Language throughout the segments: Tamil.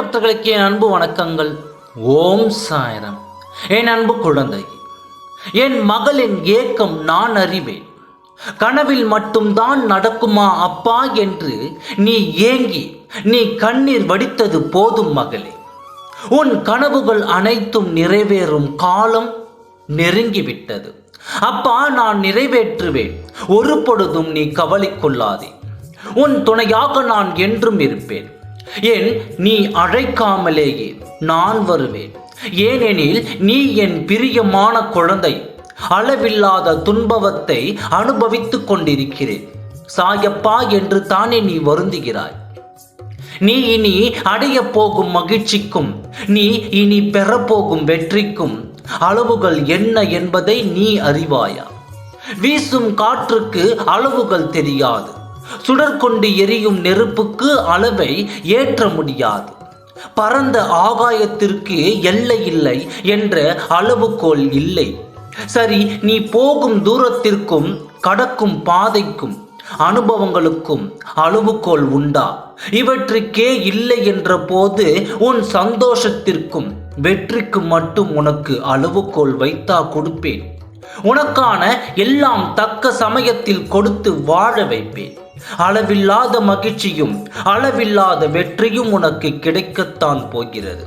பக்தர்களுக்கு என் அன்பு வணக்கங்கள். ஓம் சாய்ராம். என் அன்பு குழந்தை, என் மகளின் ஏக்கம் நான் அறிவேன். கனவில் மட்டும்தான் நடக்குமா அப்பா என்று நீ ஏங்கி நீ கண்ணீர் வடித்தது போதும் மகளே. உன் கனவுகள் அனைத்தும் நிறைவேறும் காலம் நெருங்கிவிட்டது. அப்பா, நான் நிறைவேற்றுவேன். ஒரு பொழுதும் நீ கவலை கொள்ளாதே. உன் துணையாக நான் என்றும் இருப்பேன். ஏன் நீ அழைக்காமலேயே நான் வருவேன். ஏனெனில் நீ என் பிரியமான குழந்தை. அளவில்லாத துன்பத்தை அனுபவித்துக் கொண்டிருக்கிறேன். சாயப்பா என்று தானே நீ வருந்துகிறாய். நீ இனி அடைய போகும் மகிழ்ச்சிக்கும் நீ இனி பெறப்போகும் வெற்றிக்கும் அளவுகள் என்ன என்பதை நீ அறிவாயா? வீசும் காற்றுக்கு அளவுகள் தெரியாது. சுடர்கொண்டு எரியும் நெருப்புக்கு அளவை ஏற்ற முடியாது. பரந்த ஆகாயத்திற்கு எல்லை இல்லை என்ற அளவுகோல் இல்லை. சரி, நீ போகும் தூரத்திற்கும் கடக்கும் பாதைக்கும் அனுபவங்களுக்கும் அளவுகோல் உண்டா? இவற்றுக்கே இல்லை என்ற போது உன் சந்தோஷத்திற்கும் வெற்றிக்கு மட்டும் உனக்கு அளவுகோல் வைத்தா கொடுப்பேன். உனக்கான எல்லாம் தக்க சமயத்தில் கொடுத்து வாழ வைப்பேன். அளவில்லாத மகிழ்ச்சியும் அளவில்லாத வெற்றியும் உனக்கு கிடைக்கத்தான் போகிறது.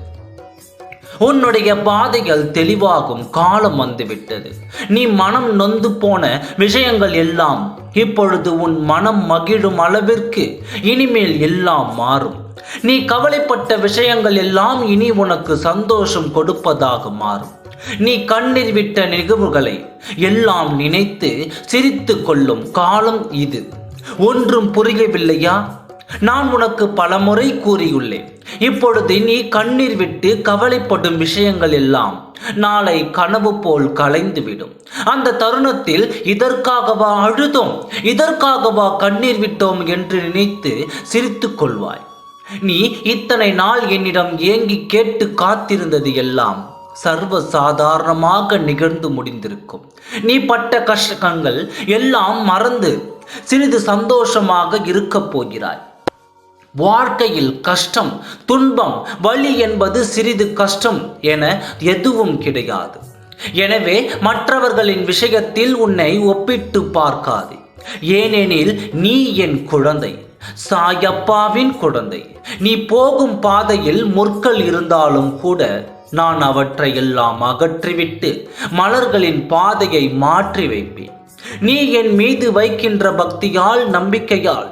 உன்னுடைய பாதைகள் தெளிவாகும் காலம் வந்துவிட்டது. நீ மனம் நொந்து போன விஷயங்கள் எல்லாம் இப்பொழுது உன் மனம் மகிழும் அளவிற்கு இனிமேல் எல்லாம் மாறும். நீ கவலைப்பட்ட விஷயங்கள் எல்லாம் இனி உனக்கு சந்தோஷம் கொடுப்பதாக மாறும். நீ கண்ணீர் விட்ட நிகழ்வுகளை எல்லாம் நினைத்து சிரித்து கொள்ளும் காலம் இது. ஒன்றும் புரியவில்லையா? நான் உனக்கு பலமுறை கூறியுள்ளேன். இப்பொழுது நீ கண்ணீர் விட்டு கவலைப்படும் விஷயங்கள் எல்லாம் நாளை கனவு போல் கலைந்துவிடும். அந்த தருணத்தில் இதற்காகவா அழுதோம், இதற்காகவா கண்ணீர் விட்டோம் என்று நினைத்து சிரித்து கொள்வாய். நீ இத்தனை நாள் என்னிடம் ஏங்கி கேட்டு காத்திருந்தது எல்லாம் சர்வ சாதாரணமாக நிகழ்ந்து முடிந்திருக்கும். நீ பட்ட கஷ்டங்கள் எல்லாம் மறந்து சிறிது சந்தோஷமாக இருக்கப் போகிறாய். வாழ்க்கையில் கஷ்டம், துன்பம், வலி என்பது சிறிது கஷ்டம் என எதுவும் கிடையாது. எனவே மற்றவர்களின் விஷயத்தில் உன்னை ஒப்பிட்டு பார்க்காதே. ஏனெனில் நீ என் குழந்தை, சாயப்பாவின் குழந்தை. நீ போகும் பாதையில் முற்கள் இருந்தாலும் கூட நான் அவற்றை எல்லாம் அகற்றிவிட்டு மலர்களின் பாதையை மாற்றி வைப்பேன். நீ என் மீது வைக்கின்ற பக்தியால், நம்பிக்கையால்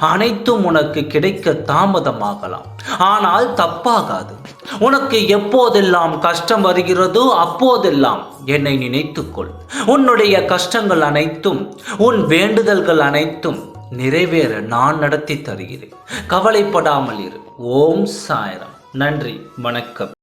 அனைத்தும் உனக்கு கிடைக்க தாமதமாகலாம். ஆனால் தப்பாகாது. உனக்கு எப்போதெல்லாம் கஷ்டம் வருகிறதோ அப்போதெல்லாம் என்னை நினைத்துக்கொள். உன்னுடைய கஷ்டங்கள் அனைத்தும், உன் வேண்டுதல்கள் அனைத்தும் நிறைவேற நான் நடத்தி தருகிறேன். கவலைப்படாமல் இரு. ஓம் சாய்ராம். நன்றி, வணக்கம்.